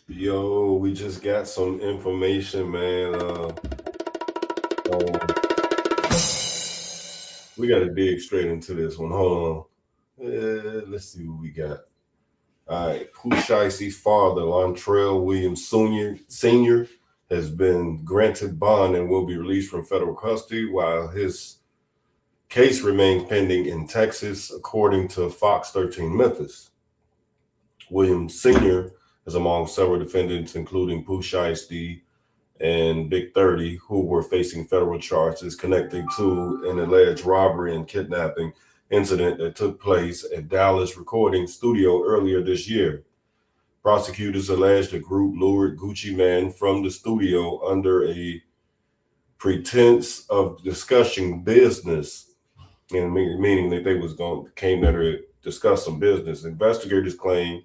Yo, we just got some information, man. We got to dig straight into this one. Hold on. Let's see what we got. All right. Pooh Shiesty's father, Lontrell Williams Sr., has been granted bond and will be released from federal custody while his case remains pending in Texas, according to Fox 13 Memphis. Williams Sr. is among several defendants, including Pooh Shiesty and Big 30, who were facing federal charges connecting to an alleged robbery and kidnapping incident that took place at Dallas recording studio earlier this year. Prosecutors alleged the group lured Gucci Mane from the studio under a pretense of discussing business, and meaning that they came there to discuss some business. Investigators claim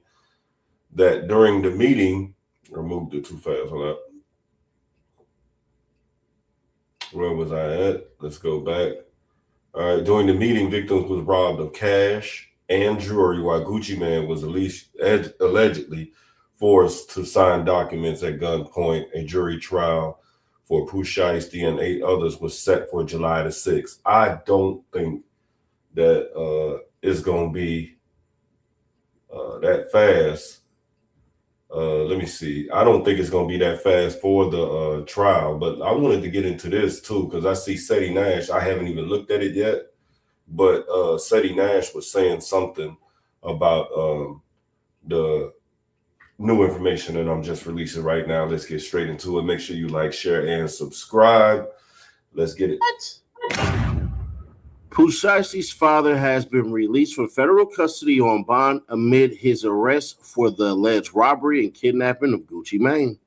that during the meeting, I moved it too fast on that. Where was I at? Let's go back. All right. During the meeting, victims was robbed of cash and jewelry while Gucci Mane was allegedly forced to sign documents at gunpoint. A jury trial for Pooh Shiesty and 8 others was set for July the 6th. I don't think that it's going to be that fast. Let me see. I don't think it's going to be that fast for the trial, but I wanted to get into this too because I see Seti Nash. I haven't even looked at it yet, but Seti Nash was saying something about the new information that I'm just releasing right now. Let's get straight into it. Make sure you like, share, and subscribe. Let's get it. Pooh Shiesty's father has been released from federal custody on bond amid his arrest for the alleged robbery and kidnapping of Gucci Mane.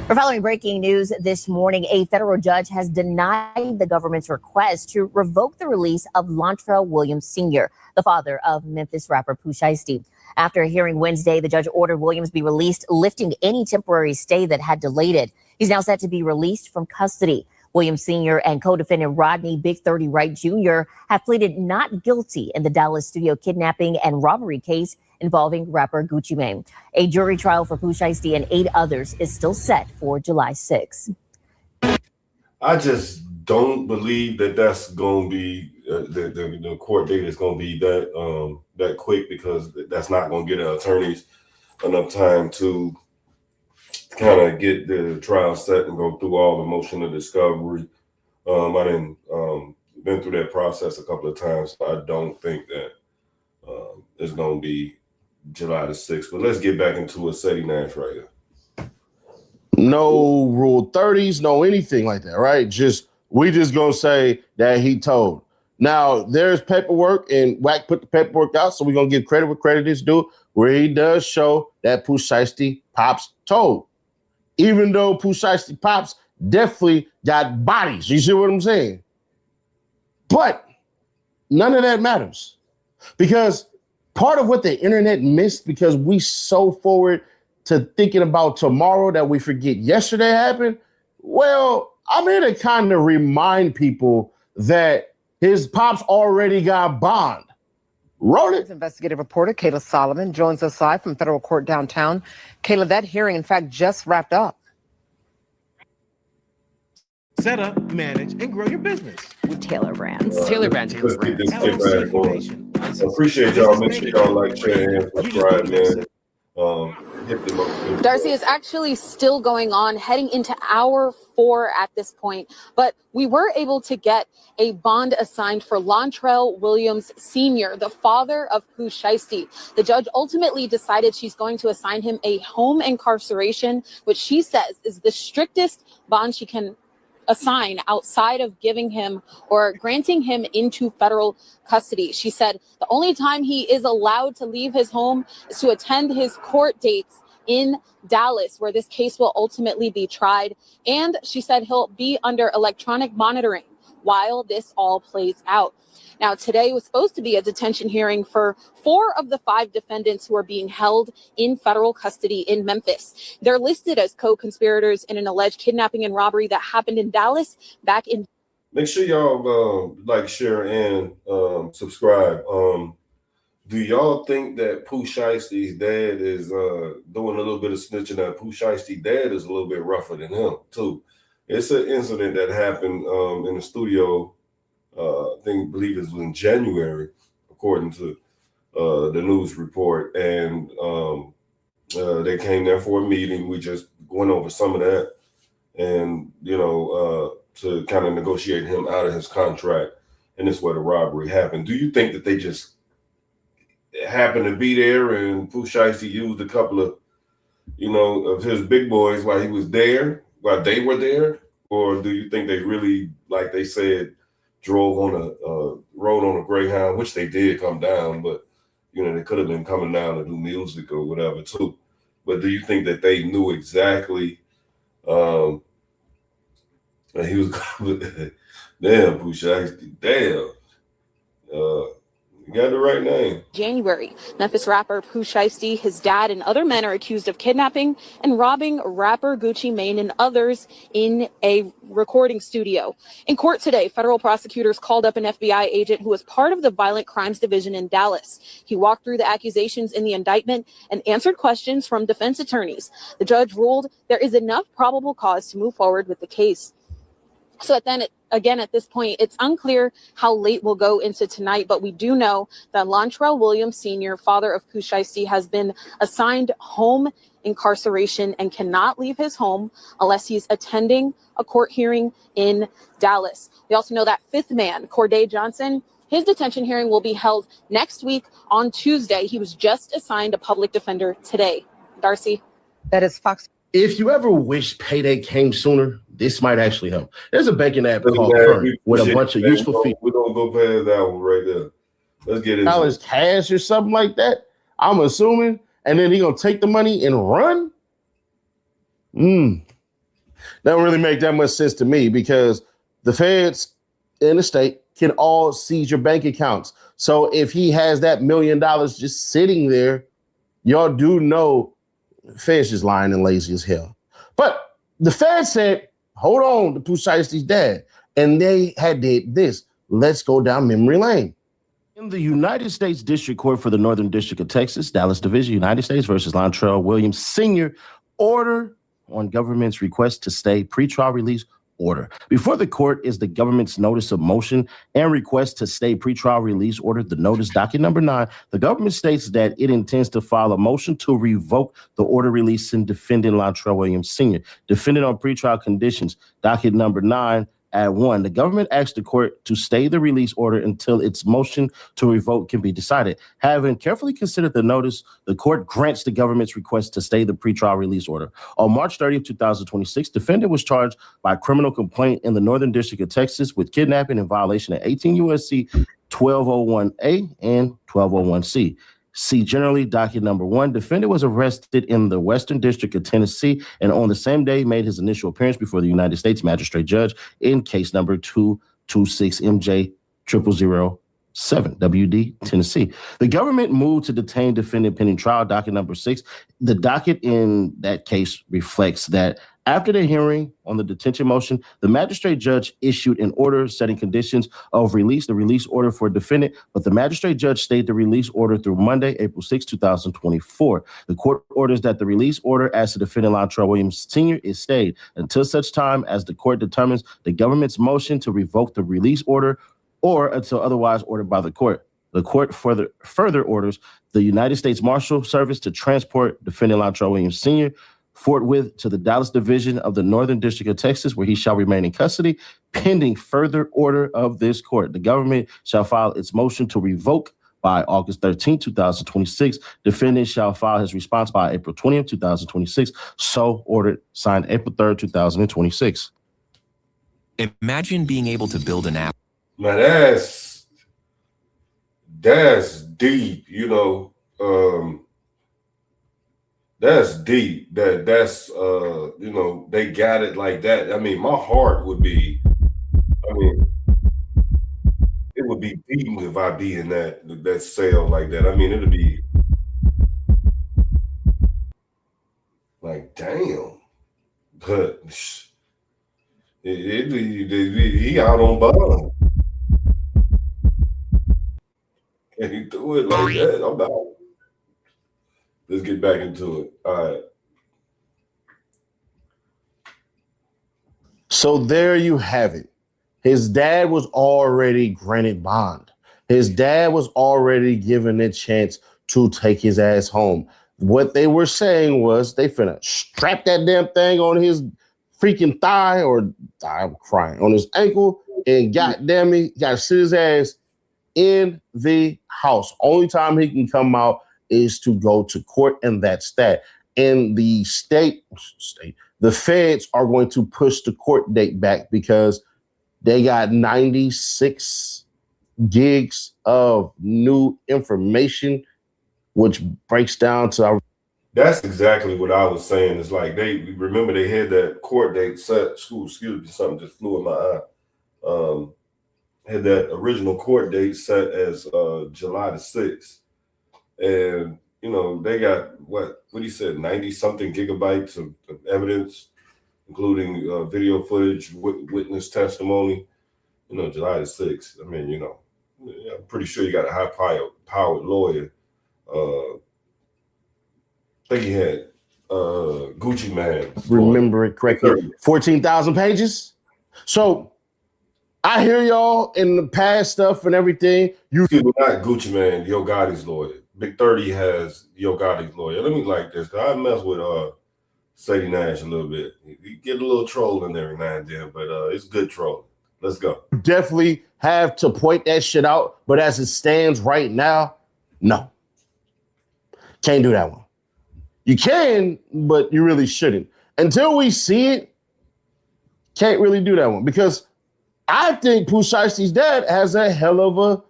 We're following breaking news this morning. A federal judge has denied the government's request to revoke the release of Lontrell Williams Sr., the father of Memphis rapper Pooh Shiesty. After a hearing Wednesday, the judge ordered Williams be released, lifting any temporary stay that had delayed it. He's now set to be released from custody. Williams Sr. and co-defendant Rodney Big 30 Wright Jr. have pleaded not guilty in the Dallas studio kidnapping and robbery case involving rapper Gucci Mane. A jury trial for Pooh Shiesty and 8 others is still set for July 6. I just don't believe that that's going to be the court date is going to be that quick, because that's not going to get attorneys enough time to kind of get the trial set and go through all the motion of discovery. I didn't been through that process a couple of times, so I don't think that it's going to be July the 6th. But let's get back into a Seti Nash right here. No Rule 30s, no anything like that, right? We just gonna say that he told. Now there's paperwork, and Wack put the paperwork out, so we're gonna give credit where credit is due, where he does show that Pooh Shiesty Pops told. Even though Pooh Shiesty Pops definitely got bodies. You see what I'm saying? But none of that matters, because part of what the internet missed, because we so forward to thinking about tomorrow that we forget yesterday happened. Well, I'm here to kind of remind people that his pops already got bond. Wrote it. Investigative reporter Kayla Solomon joins us live from federal court downtown. Kayla, that hearing, in fact, just wrapped up. Set up, manage, and grow your business with Taylor Brands. Taylor Brands. Let's get this get back going. I appreciate y'all. Make sure y'all like, share, and subscribe, man. Darcy, is actually still going on, heading into hour 4 at this point. But we were able to get a bond assigned for Lontrell Williams Sr., the father of Pooh Shiesty. The judge ultimately decided she's going to assign him a home incarceration, which she says is the strictest bond she can assign outside of giving him or granting him into federal custody. She said the only time he is allowed to leave his home is to attend his court dates in Dallas, where this case will ultimately be tried. And she said he'll be under electronic monitoring while this all plays out. Now, today was supposed to be a detention hearing for 4 of the 5 defendants who are being held in federal custody in Memphis. They're listed as co-conspirators in an alleged kidnapping and robbery that happened in Dallas back in. Make sure y'all like, share, and subscribe. Do y'all think that Pooh Shiesty's dad is doing a little bit of snitching? That Pooh Shiesty's dad is a little bit rougher than him too. It's an incident that happened in the studio. Believe it was in January, according to the news report, and they came there for a meeting. We just went over some of that, and to kind of negotiate him out of his contract, and this is where the robbery happened. Do you think that they just happened to be there and Pooh Shiesty used a couple of of his big boys while he was there, while they were there? Or do you think they really, like they said, drove on rode on a Greyhound, which they did come down, but they could have been coming down to do music or whatever too. But do you think that they knew exactly that he was damn Pooh Shiesty, damn. You got the right name. January, Memphis rapper Pooh Shiesty, his dad, and other men are accused of kidnapping and robbing rapper Gucci Mane and others in a recording studio. In court today, federal prosecutors called up an FBI agent who was part of the Violent Crimes Division in Dallas. He walked through the accusations in the indictment and answered questions from defense attorneys. The judge ruled there is enough probable cause to move forward with the case. So at this point, it's unclear how late we'll go into tonight, but we do know that Lontrell Williams Sr., father of Pooh Shiesty, has been assigned home incarceration and cannot leave his home unless he's attending a court hearing in Dallas. We also know that fifth man, Corday Johnson, his detention hearing will be held next week on Tuesday. He was just assigned a public defender today. Darcy? That is Fox. If you ever wish payday came sooner, this might actually help. There's a banking app called Current with a bunch of useful features. We're going to go past that one right there. Let's get into $1 cash or something like that, I'm assuming, and then he going to take the money and run? That don't really make that much sense to me because the feds in the state can all seize your bank accounts. So if he has that $1 million just sitting there, y'all do know Fed's just lying and lazy as hell. But the Fed said, hold on to Pooh Shiesty's dad. And they had did this. Let's go down memory lane. In the United States District Court for the Northern District of Texas, Dallas Division, United States versus Lontrell Williams Sr., order on government's request to stay pretrial release order. Before the court is the government's notice of motion and request to stay pretrial release order, the notice docket number 9. The government states that it intends to file a motion to revoke the order releasing defendant Lontrell Williams Sr. Defendant on pretrial conditions, docket number 9. At 1, the government asked the court to stay the release order until its motion to revoke can be decided. Having carefully considered the notice, the court grants the government's request to stay the pretrial release order. On March 30th, 2026, defendant was charged by criminal complaint in the Northern District of Texas with kidnapping in violation of 18 U.S.C. 1201A and 1201C. See generally docket number 1. Defendant was arrested in the Western District of Tennessee and on the same day made his initial appearance before the United States Magistrate Judge in case number 226MJ 0007 WD Tennessee. The government moved to detain defendant pending trial, docket number 6. The docket in that case reflects that after the hearing on the detention motion, the magistrate judge issued an order setting conditions of release, the release order for defendant, but the magistrate judge stayed the release order through Monday, April 6, 2024. The court orders that the release order as to defendant Lontrell Williams Sr. is stayed until such time as the court determines the government's motion to revoke the release order or until otherwise ordered by the court. The court further orders the United States Marshal Service to transport defendant Lontrell Williams Sr. forthwith to the Dallas Division of the Northern District of Texas, where he shall remain in custody, pending further order of this court. The government shall file its motion to revoke by August 13, 2026. Defendant shall file his response by April 20th, 2026. So ordered, signed April 3rd, 2026. Imagine being able to build an app. Now that's deep, that's deep. That's they got it like that. I mean, my heart would be, it would be beating if I be in that cell like that. I mean, it'd be like, damn. But he out on bond. And he threw it like that. I'm out. Let's get back into it. All right. So there you have it. His dad was already granted bond. His dad was already given a chance to take his ass home. What they were saying was they finna strap that damn thing on his freaking thigh, or I'm crying, on his ankle, and goddamn it, gotta sit his ass in the house. Only time he can come out is to go to court, and that's that. And the the feds are going to push the court date back because they got 96 gigs of new information, which breaks down to our. That's exactly what I was saying. It's like they had that court date set. Excuse me, something just flew in my eye. Had that original court date set as July the 6th. And they got what he said, 90 something gigabytes of evidence, including video footage, witness testimony. July the 6th. I mean, I'm pretty sure you got a high-powered lawyer. I think he had Gucci Mane. Remember it correctly, 14,000 pages. So I hear y'all in the past stuff and everything. Not Gucci Mane, Yo Gotti's lawyer. Big 30 has Yo Gotti's lawyer. Let me like this. I mess with Sadie Nash a little bit. You get a little trolling every now and then, but it's good trolling. Let's go. Definitely have to point that shit out, but as it stands right now, no. Can't do that one. You can, but you really shouldn't. Until we see it, can't really do that one. Because I think Pooh Shiesty's dad has a hell of a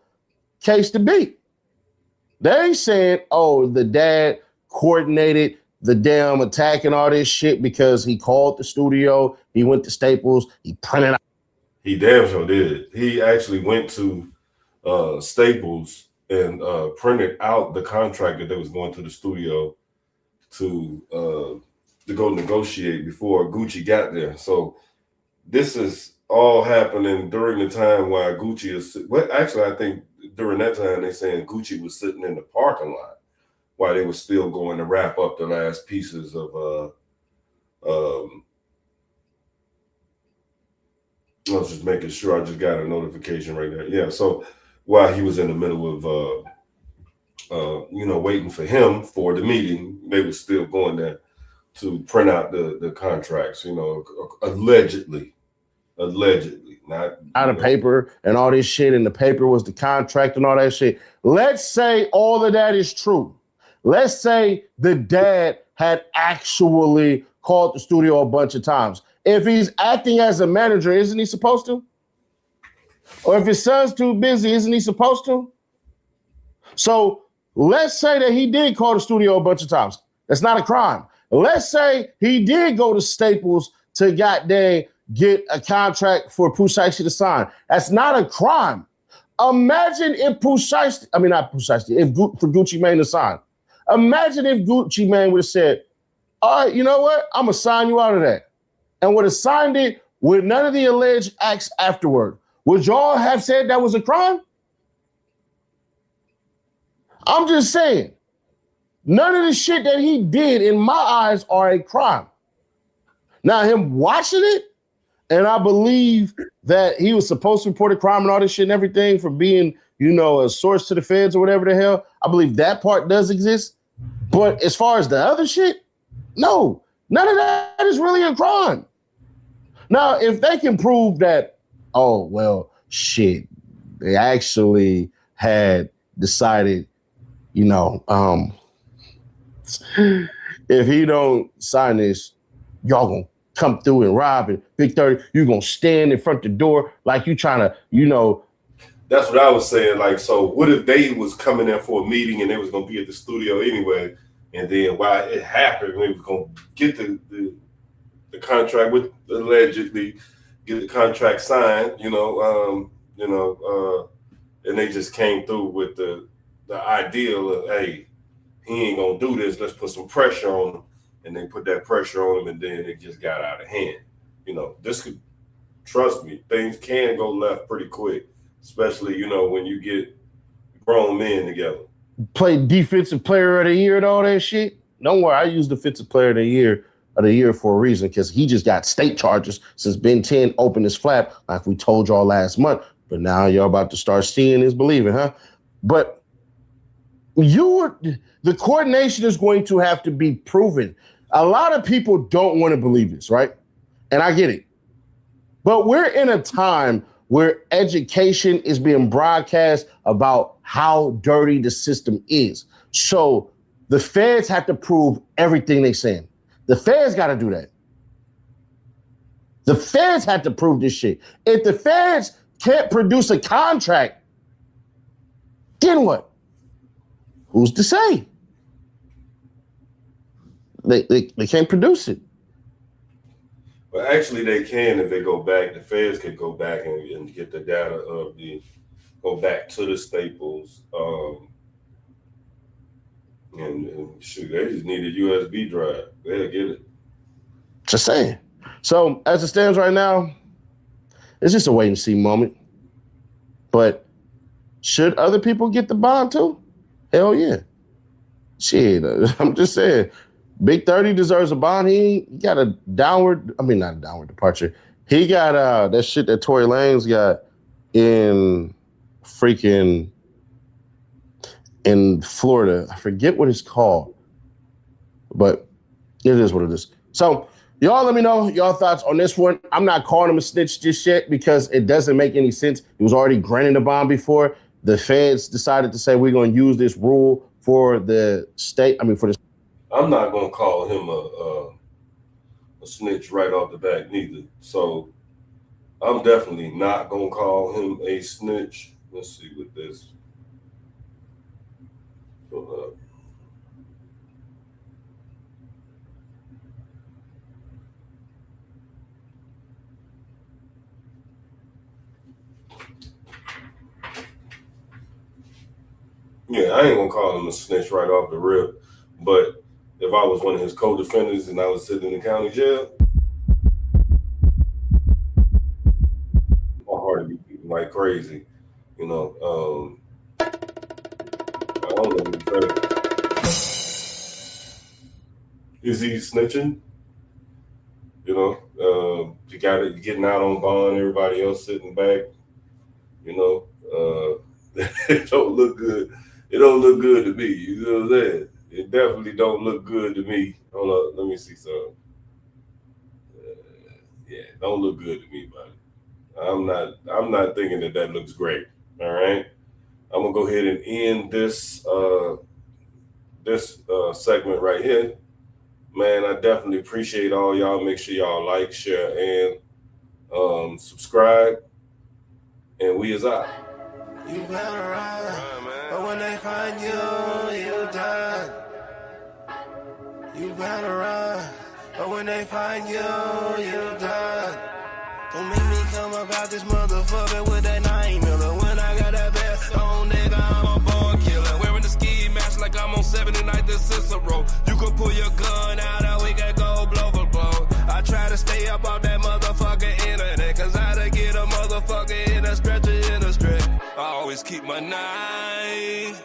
case to beat. They saying, oh, the dad coordinated the damn attack and all this shit because he called the studio, he went to Staples, he printed out. He damn sure did. He actually went to Staples and printed out the contract that they was going to the studio to go negotiate before Gucci got there. So this is all happening during the time while Gucci is. Well, actually, I think during that time they're saying Gucci was sitting in the parking lot while they were still going to wrap up the last pieces of. I was just making sure. I just got a notification right there. Yeah. So while he was in the middle of waiting for him for the meeting, they were still going there to print out the contracts, allegedly, not out of paper and all this shit, and the paper was the contract and all that shit. Let's say all of that is true. Let's say the dad had actually called the studio a bunch of times. If he's acting as a manager, isn't he supposed to? Or if his son's too busy, isn't he supposed to? So let's say that he did call the studio a bunch of times. That's not a crime. Let's say he did go to Staples to goddamn get a contract for Pooh Shiesty to sign. That's not a crime. Imagine if for Gucci Mane to sign. Imagine if Gucci Mane would have said, all right, you know what? I'm going to sign you out of that. And would have signed it with none of the alleged acts afterward. Would y'all have said that was a crime? I'm just saying, none of the shit that he did in my eyes are a crime. Now, him watching it, and I believe that he was supposed to report a crime and all this shit and everything for being, a source to the feds or whatever the hell. I believe that part does exist. But as far as the other shit, no, none of that is really a crime. Now, if they can prove that, oh, well, shit, they actually had decided, if he don't sign this, y'all gonna come through and rob it. Big 30, you're gonna stand in front of the door like you trying to, That's what I was saying. Like, so what if they was coming in for a meeting and they was gonna be at the studio anyway, and then while it happened, they was gonna get the contract with allegedly get the contract signed, and they just came through with the ideal of, hey, he ain't gonna do this. Let's put some pressure on him, and they put that pressure on him, and then it just got out of hand. This could, trust me, things can go left pretty quick, especially when you get grown men together. Played defensive player of the year and all that shit. Don't worry, I used defensive player of the year for a reason, because he just got state charges since Ben 10 opened his flap, like we told y'all last month. But now y'all about to start seeing is believing, huh? But the coordination is going to have to be proven. A lot of people don't want to believe this, right? And I get it. But we're in a time where education is being broadcast about how dirty the system is. So the feds have to prove everything they're saying. The feds got to do that. The feds have to prove this shit. If the feds can't produce a contract, then what? Who's to say? They can't produce it. But actually, they can if they go back. The feds could go back and get the data of go back to the Staples. And shoot, they just need a USB drive. They'll get it. Just saying. So as it stands right now, it's just a wait and see moment. But should other people get the bond too? Hell yeah. Shit, I'm just saying. Big 30 deserves a bond. He got a not a downward departure. He got that shit that Tory Lanez got in Florida. I forget what it's called, but it is what it is. So y'all let me know y'all thoughts on this one. I'm not calling him a snitch just yet because it doesn't make any sense. He was already granted a bond before. The feds decided to say we're going to use this rule for the state. I'm not gonna call him a snitch right off the bat neither. So I'm definitely not gonna call him a snitch. Let's see what this. Yeah, I ain't gonna call him a snitch right off the rip, but if I was one of his co-defendants and I was sitting in the county jail, my heart would be beating like crazy. You know, I don't know what to say. Is he snitching? You know, he got it getting out on bond, everybody else sitting back. You know, it don't look good. It don't look good to me. You know what I'm saying? It definitely don't look good to me. Hold up, let me see something. Yeah, don't look good to me, buddy. I'm not thinking that looks great. All right, I'm gonna go ahead and end this segment right here. Man, I definitely appreciate all y'all. Make sure y'all like, share, and subscribe. And we is out. You better run, but when they find you, you done. You better run, but when they find you, you done. Don't make me come up out this motherfucker with that 9mm. When I got that best on, nigga, I'm a born killer. Wearing the ski mask like I'm on 79th and Cicero. You can pull your gun out and we can go blow for blow. I try to stay up on that motherfucking internet, cause I done get a motherfucker in a stretcher in a strip. I always keep my knife.